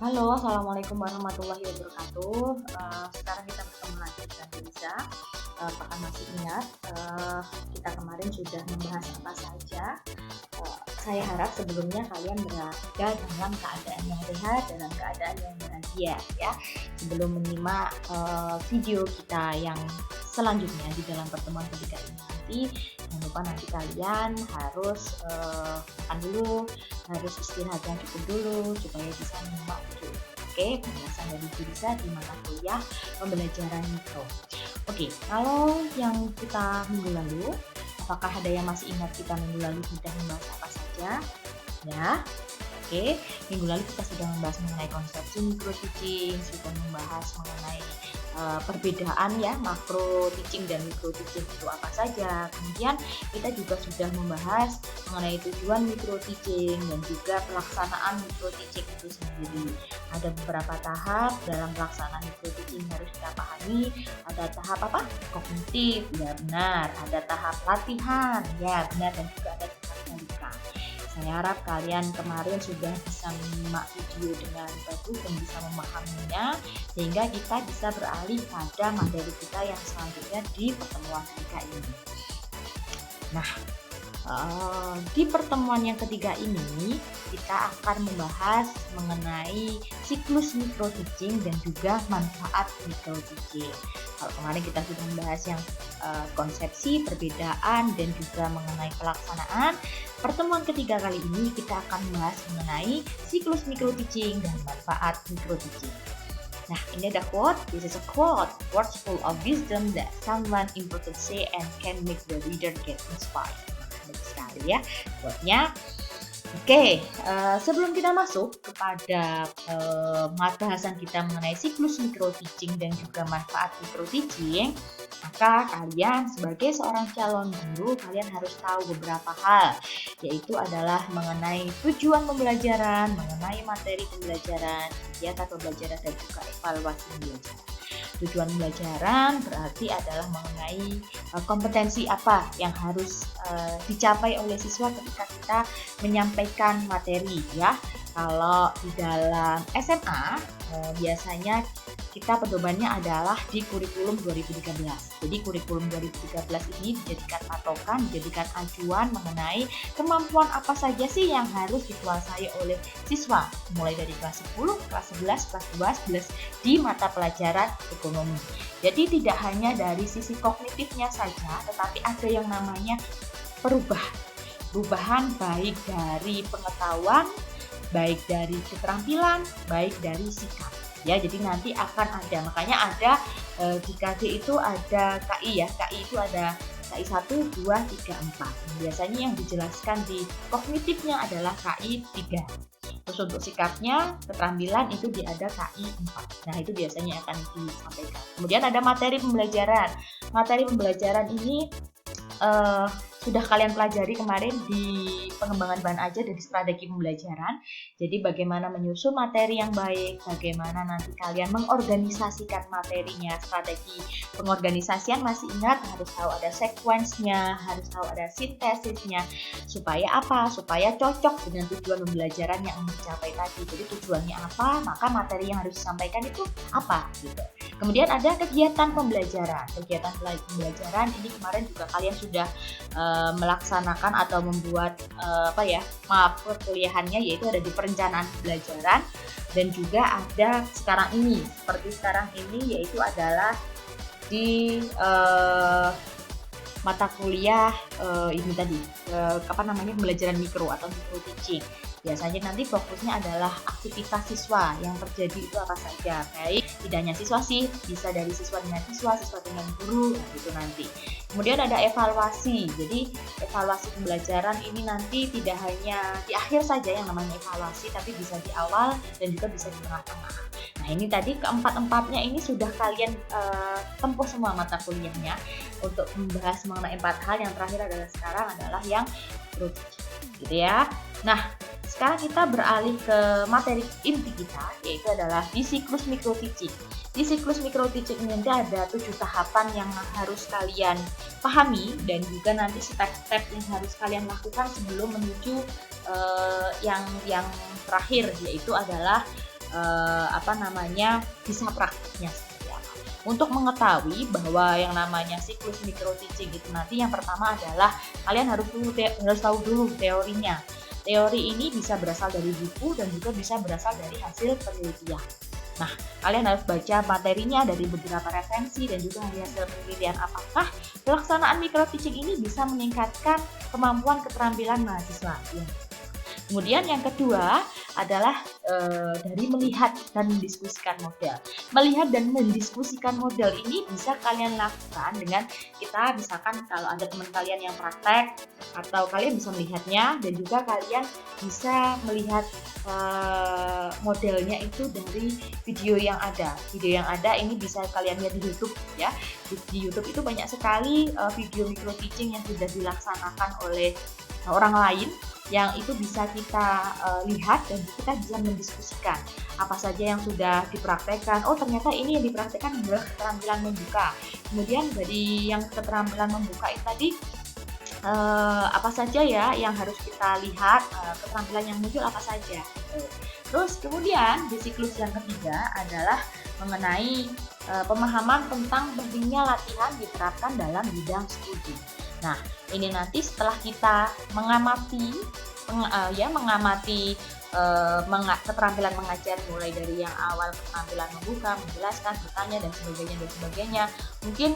Halo, assalamualaikum warahmatullahi wabarakatuh. Sekarang kita bertemu lagi dengan Lisa. Apakah masih ingat kita kemarin sudah membahas apa saja? Saya harap sebelumnya kalian berada dalam keadaan yang sehat, dalam keadaan yang bahagia, ya. Sebelum menyimak video kita yang selanjutnya di dalam pertemuan ketiga ini nanti, jangan lupa nanti kalian harus makan dulu, harus istirahat yang cukup dulu supaya bisa menyimak video ini. Oke, penjelasan dari Lisa di mata kuliah pembelajaran mikro. Oke, kalau yang kita minggu lalu, apakah ada yang masih ingat kita minggu lalu sudah membahas apa saja? Ya, oke. Minggu lalu kita sudah membahas mengenai konsepsi micro teaching, sudah membahas mengenai perbedaan ya makro teaching dan micro teaching itu apa saja. Kemudian kita juga sudah membahas mengenai tujuan micro teaching dan juga pelaksanaan micro teaching itu sendiri. Ada beberapa tahap dalam pelaksanaan micro teaching harus kita pahami. Ada tahap apa? Kognitif, ya benar. Ada tahap latihan, ya benar, dan juga ada tahap balikan. Saya harap kalian kemarin sudah bisa menyimak video dengan bagus dan bisa memahaminya, sehingga kita bisa beralih pada materi kita yang selanjutnya di pertemuan ketiga ini. Nah, di pertemuan yang ketiga ini kita akan membahas mengenai siklus micro teaching dan juga manfaat micro teaching. Kalau kemarin kita sudah membahas yang konsepsi, perbedaan, dan juga mengenai pelaksanaan, pertemuan ketiga kali ini kita akan membahas mengenai siklus micro teaching dan manfaat micro teaching. Nah, ini ada quote. This is a quote. Words full of wisdom that someone important say and can make the reader get inspired. Bagus sekali ya quote-nya. Oke, sebelum kita masuk kepada bahasan kita mengenai siklus micro teaching dan juga manfaat micro teaching, maka kalian sebagai seorang calon guru, kalian harus tahu beberapa hal, yaitu adalah mengenai tujuan pembelajaran, mengenai materi pembelajaran, kegiatan pembelajaran, dan juga evaluasi pembelajaran. Tujuan pembelajaran berarti adalah mengenai kompetensi apa yang harus dicapai oleh siswa ketika kita menyampaikan materi, ya. Kalau di dalam SMA biasanya kita pedomannya adalah di kurikulum 2013. Jadi kurikulum 2013 ini dijadikan patokan, dijadikan acuan mengenai kemampuan apa saja sih yang harus dikuasai oleh siswa, mulai dari kelas 10, kelas 11, kelas 12 di mata pelajaran ekonomi. Jadi tidak hanya dari sisi kognitifnya saja, tetapi ada yang namanya perubahan baik dari pengetahuan, baik dari keterampilan, baik dari sikap. Ya, jadi nanti akan ada, makanya ada di KD itu ada KI ya, KI itu ada KI 1, 2, 3, 4. Biasanya yang dijelaskan di kognitifnya adalah KI 3. Terus untuk sikapnya, keterampilan itu ada KI 4. Nah, itu biasanya akan disampaikan. Kemudian ada materi pembelajaran. Materi pembelajaran ini sudah kalian pelajari kemarin di pengembangan bahan ajar dan di strategi pembelajaran. Jadi bagaimana menyusun materi yang baik, bagaimana nanti kalian mengorganisasikan materinya, strategi pengorganisasian masih ingat, harus tahu ada sequence-nya, harus tahu ada sintesisnya, supaya apa? Supaya cocok dengan tujuan pembelajaran yang ingin dicapai tadi. Jadi tujuannya apa, maka materi yang harus disampaikan itu apa gitu. Kemudian ada kegiatan pembelajaran. Kegiatan pembelajaran ini kemarin juga kalian sudah melaksanakan atau membuat perkuliahannya, yaitu ada di perencanaan pembelajaran, dan juga ada sekarang ini yaitu adalah di mata kuliah ini tadi pembelajaran mikro atau micro teaching. Biasanya nanti fokusnya adalah aktivitas siswa yang terjadi itu apa saja, baik tidak hanya siswa sih, bisa dari siswa dengan siswa dengan guru, gitu nanti. Kemudian ada evaluasi. Jadi evaluasi pembelajaran ini nanti tidak hanya di akhir saja yang namanya evaluasi, tapi bisa di awal dan juga bisa di tengah-tengah. Nah, ini tadi keempat-empatnya ini sudah kalian tempuh semua mata kuliahnya untuk membahas mengenai 4 hal. Yang terakhir sekarang adalah yang produksi, gitu ya. Nah, sekarang kita beralih ke materi inti kita, yaitu adalah di siklus micro teaching. Di siklus micro teaching ini ada 7 tahapan yang harus kalian pahami dan juga nanti step-step yang harus kalian lakukan sebelum menuju yang terakhir, yaitu adalah bisa praktiknya seperti apa. Untuk mengetahui bahwa yang namanya siklus micro teaching itu nanti yang pertama adalah kalian harus tahu dulu teorinya. Teori ini bisa berasal dari buku dan juga bisa berasal dari hasil penelitian. Nah, kalian harus baca materinya dari beberapa referensi dan juga hasil penelitian apakah pelaksanaan micro teaching ini bisa meningkatkan kemampuan keterampilan mahasiswa. Kemudian yang kedua adalah dari melihat dan mendiskusikan model. Melihat dan mendiskusikan model ini bisa kalian lakukan dengan kita misalkan kalau ada teman kalian yang praktek atau kalian bisa melihatnya dan juga kalian bisa melihat modelnya itu dari video yang ada. Video yang ada ini bisa kalian lihat di YouTube ya. Di YouTube itu banyak sekali video micro teaching yang sudah dilaksanakan oleh orang lain yang itu bisa kita lihat dan kita bisa mendiskusikan apa saja yang sudah dipraktekkan. Oh ternyata ini yang dipraktekkan adalah keterampilan membuka. Kemudian dari yang keterampilan membuka itu tadi apa saja ya yang harus kita lihat, keterampilan yang muncul apa saja. Terus kemudian di siklus yang ketiga adalah mengenai pemahaman tentang pentingnya latihan diterapkan dalam bidang studi. Nah, ini nanti setelah kita mengamati keterampilan mengajar mulai dari yang awal keterampilan membuka, menjelaskan, bertanya dan sebagainya. Mungkin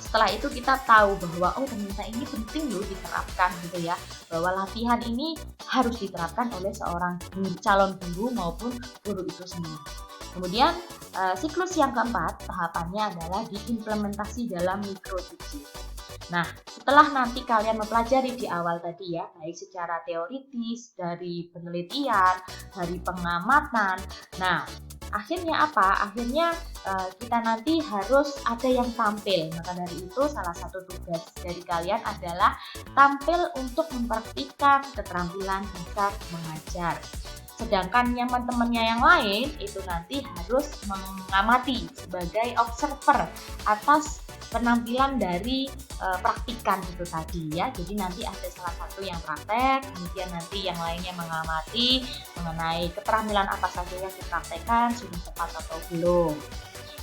setelah itu kita tahu bahwa oh ternyata ini penting loh diterapkan gitu ya. Bahwa latihan ini harus diterapkan oleh seorang calon guru maupun guru itu sendiri. Kemudian siklus yang keempat tahapannya adalah diimplementasi dalam micro teaching. Nah, setelah nanti kalian mempelajari di awal tadi ya, baik secara teoritis, dari penelitian, dari pengamatan. Nah, akhirnya apa? Akhirnya kita nanti harus ada yang tampil. Maka dari itu salah satu tugas dari kalian adalah tampil untuk mempraktikkan keterampilan dasar mengajar. Sedangkan teman-temannya yang lain itu nanti harus mengamati sebagai observer atas penampilan dari praktikan itu tadi ya. Jadi nanti ada salah satu yang praktek, kemudian nanti yang lainnya mengamati mengenai keterampilan apa saja yang dipraktekkan, sudah tepat atau belum.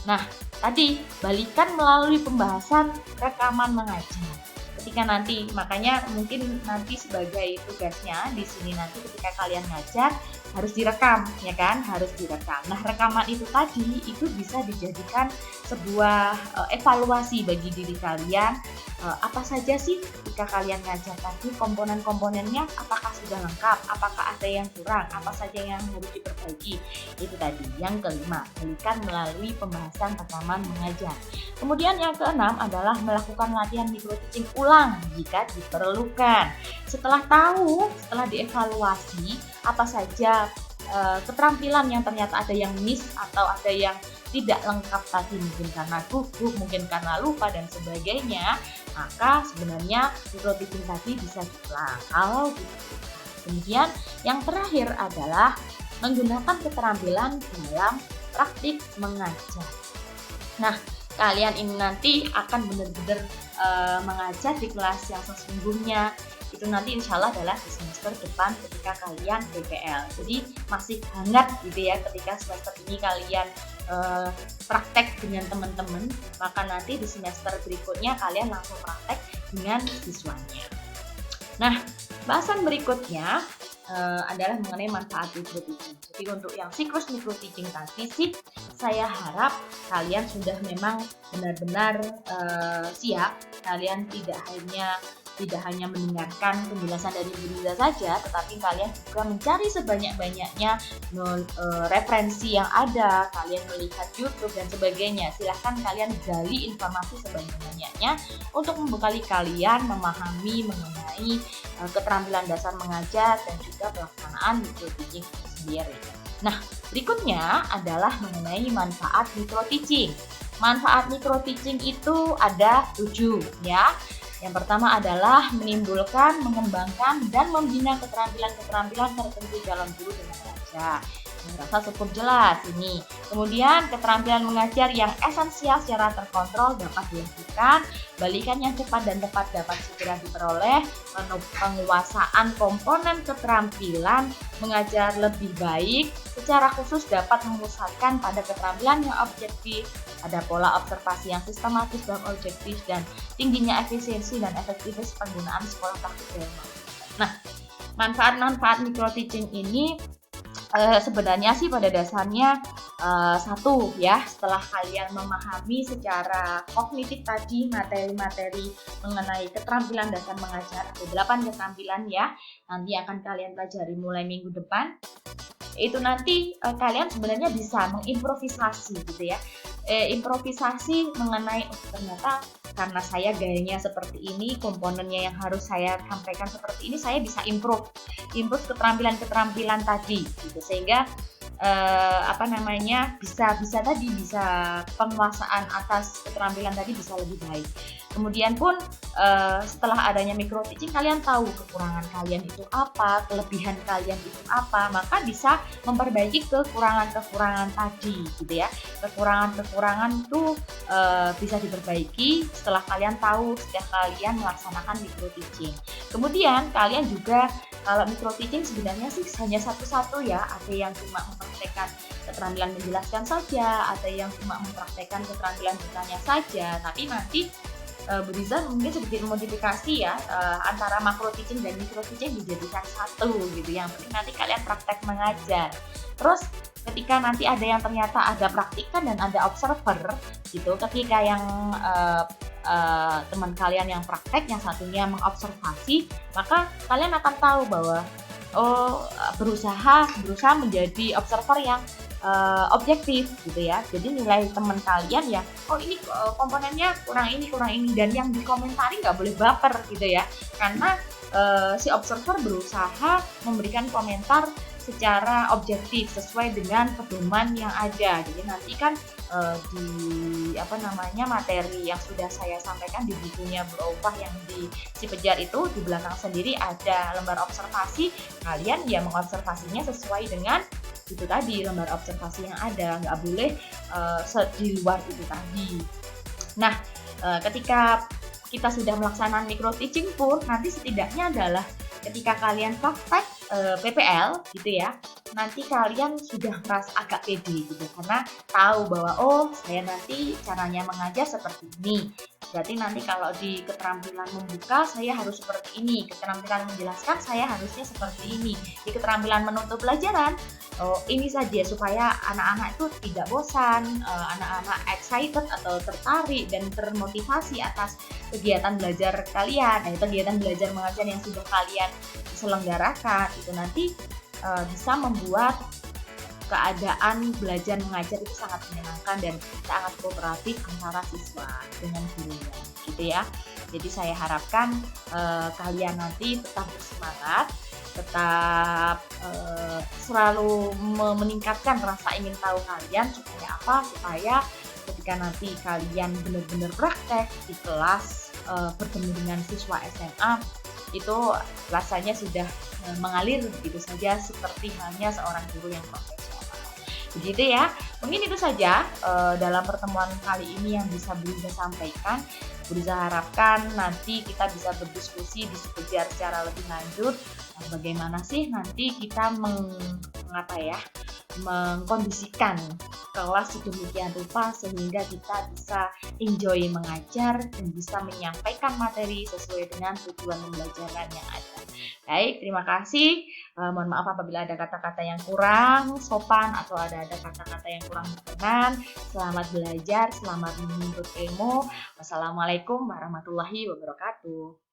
Nah, tadi balikan melalui pembahasan rekaman mengajar. Ketika nanti, makanya mungkin nanti sebagai tugasnya di sini nanti ketika kalian ngajar harus direkam, ya kan? Harus direkam. Nah, rekaman itu tadi itu bisa dijadikan sebuah evaluasi bagi diri kalian. Apa saja sih ketika kalian ngajar tadi komponen-komponennya apakah sudah lengkap, apakah ada yang kurang, apa saja yang harus diperbaiki. Itu tadi. Yang kelima, balikan melalui pembahasan rekaman mengajar. Kemudian yang keenam adalah melakukan latihan micro teaching ulang jika diperlukan. Setelah dievaluasi apa saja keterampilan yang ternyata ada yang miss atau ada yang tidak lengkap tadi, mungkin karena gugup, mungkin karena lupa dan sebagainya, maka sebenarnya micro teaching tadi bisa diulang kalau diperlukan. Kemudian yang terakhir adalah menggunakan keterampilan dalam praktik mengajar. Nah, kalian ini nanti akan benar-benar mengajar di kelas yang sesungguhnya. Itu nanti insya Allah adalah di semester depan ketika kalian PPL. Jadi masih hangat gitu ya ketika semester ini kalian praktek dengan teman-teman, maka nanti di semester berikutnya kalian langsung praktek dengan siswanya. Nah, bahasan berikutnya adalah mengenai manfaat micro teaching. Jadi untuk yang siklus micro teaching tadi sih, saya harap kalian sudah memang benar-benar siap. Kalian tidak hanya mendengarkan penjelasan dari guru saja, tetapi kalian juga mencari sebanyak-banyaknya referensi yang ada, kalian melihat YouTube dan sebagainya. Silahkan kalian gali informasi sebanyak-banyaknya untuk membekali kalian memahami mengenai keterampilan dasar mengajar dan juga pelaksanaan micro teaching itu sendiri. Nah, berikutnya adalah mengenai manfaat micro teaching. Manfaat micro teaching itu ada 7 ya. Yang pertama adalah menimbulkan, mengembangkan, dan membina keterampilan-keterampilan tertentu dalam guru dan mengajar. Saya rasa cukup jelas ini. Kemudian keterampilan mengajar yang esensial secara terkontrol dapat dilakukan, balikan yang cepat dan tepat dapat segera diperoleh, penguasaan komponen keterampilan mengajar lebih baik secara khusus dapat memusatkan pada keterampilan yang objektif, ada pola observasi yang sistematis dan objektif, dan tingginya efisiensi dan efektivitas penggunaan sekolah praktik. Nah, manfaat-manfaat micro teaching ini sebenarnya sih pada dasarnya satu ya, setelah kalian memahami secara kognitif tadi materi-materi mengenai keterampilan dasar mengajar, ada 8 keterampilan ya, nanti akan kalian pelajari mulai minggu depan. Itu nanti kalian sebenarnya bisa mengimprovisasi gitu ya, improvisasi mengenai ternyata karena saya gayanya seperti ini, komponennya yang harus saya sampaikan seperti ini, saya bisa improve keterampilan tadi gitu, sehingga bisa penguasaan atas keterampilan tadi bisa lebih baik. Kemudian pun setelah adanya micro teaching, kalian tahu kekurangan kalian itu apa, kelebihan kalian itu apa, maka bisa memperbaiki kekurangan-kekurangan tadi gitu ya. Kekurangan-kekurangan itu bisa diperbaiki setelah kalian tahu, setelah kalian melaksanakan micro teaching. Kemudian kalian juga, kalau micro teaching sebenarnya sih hanya satu-satu ya, ada yang cuma mempraktekkan keterampilan menjelaskan saja, ada yang cuma mempraktekkan keterampilan bertanya saja, tapi nanti Bu Riza mungkin sedikit modifikasi ya, antara macro teaching dan micro teaching dijadikan satu gitu. Yang penting nanti kalian praktek mengajar. Terus ketika nanti ada yang ternyata ada praktikan dan ada observer gitu, ketika yang teman kalian yang praktek, yang satunya mengobservasi, maka kalian akan tahu bahwa berusaha menjadi observer yang objektif gitu ya. Jadi nilai teman kalian ya, ini komponennya kurang ini, dan yang dikomentari nggak boleh baper gitu ya, karena si observer berusaha memberikan komentar secara objektif sesuai dengan pedoman yang ada. Jadi nanti kan materi yang sudah saya sampaikan di bukunya Bu Aufah yang di Cipejar itu, di belakang sendiri ada lembar observasi. Kalian ya mengobservasinya sesuai dengan itu tadi, lembar observasi yang ada, nggak boleh di luar itu tadi. Nah, ketika kita sudah melaksanakan micro teaching pun, nanti setidaknya adalah ketika kalian praktek PPL gitu ya, nanti kalian sudah merasa agak pede gitu, karena tahu bahwa saya nanti caranya mengajar seperti ini. Berarti nanti kalau di keterampilan membuka saya harus seperti ini, keterampilan menjelaskan saya harusnya seperti ini, di keterampilan menutup pelajaran ini saja, supaya anak-anak itu tidak bosan, anak-anak excited atau tertarik dan termotivasi atas kegiatan belajar kalian. Nah, kegiatan belajar mengajar yang sudah kalian selenggarakan itu nanti bisa membuat keadaan belajar mengajar itu sangat menyenangkan dan sangat kooperatif antara siswa dengan gurunya gitu ya. Jadi saya harapkan kalian nanti tetap bersemangat, tetap selalu meningkatkan rasa ingin tahu kalian, supaya apa? Supaya ketika nanti kalian benar-benar praktek di kelas bertemu dengan siswa SMA, itu rasanya sudah mengalir begitu saja seperti halnya seorang guru yang profesional. Begitu ya. Mungkin itu saja dalam pertemuan kali ini yang bisa Bu Riza sampaikan. Bu Riza harapkan nanti kita bisa berdiskusi di Cipejar secara lebih lanjut. Bagaimana sih nanti kita mengkondisikan kelas sedemikian rupa sehingga kita bisa enjoy mengajar dan bisa menyampaikan materi sesuai dengan tujuan pembelajaran yang ada. Baik, terima kasih. Mohon maaf apabila ada kata-kata yang kurang sopan atau ada kata-kata yang kurang berkenan. Selamat belajar, selamat menuntut ilmu. Wassalamualaikum warahmatullahi wabarakatuh.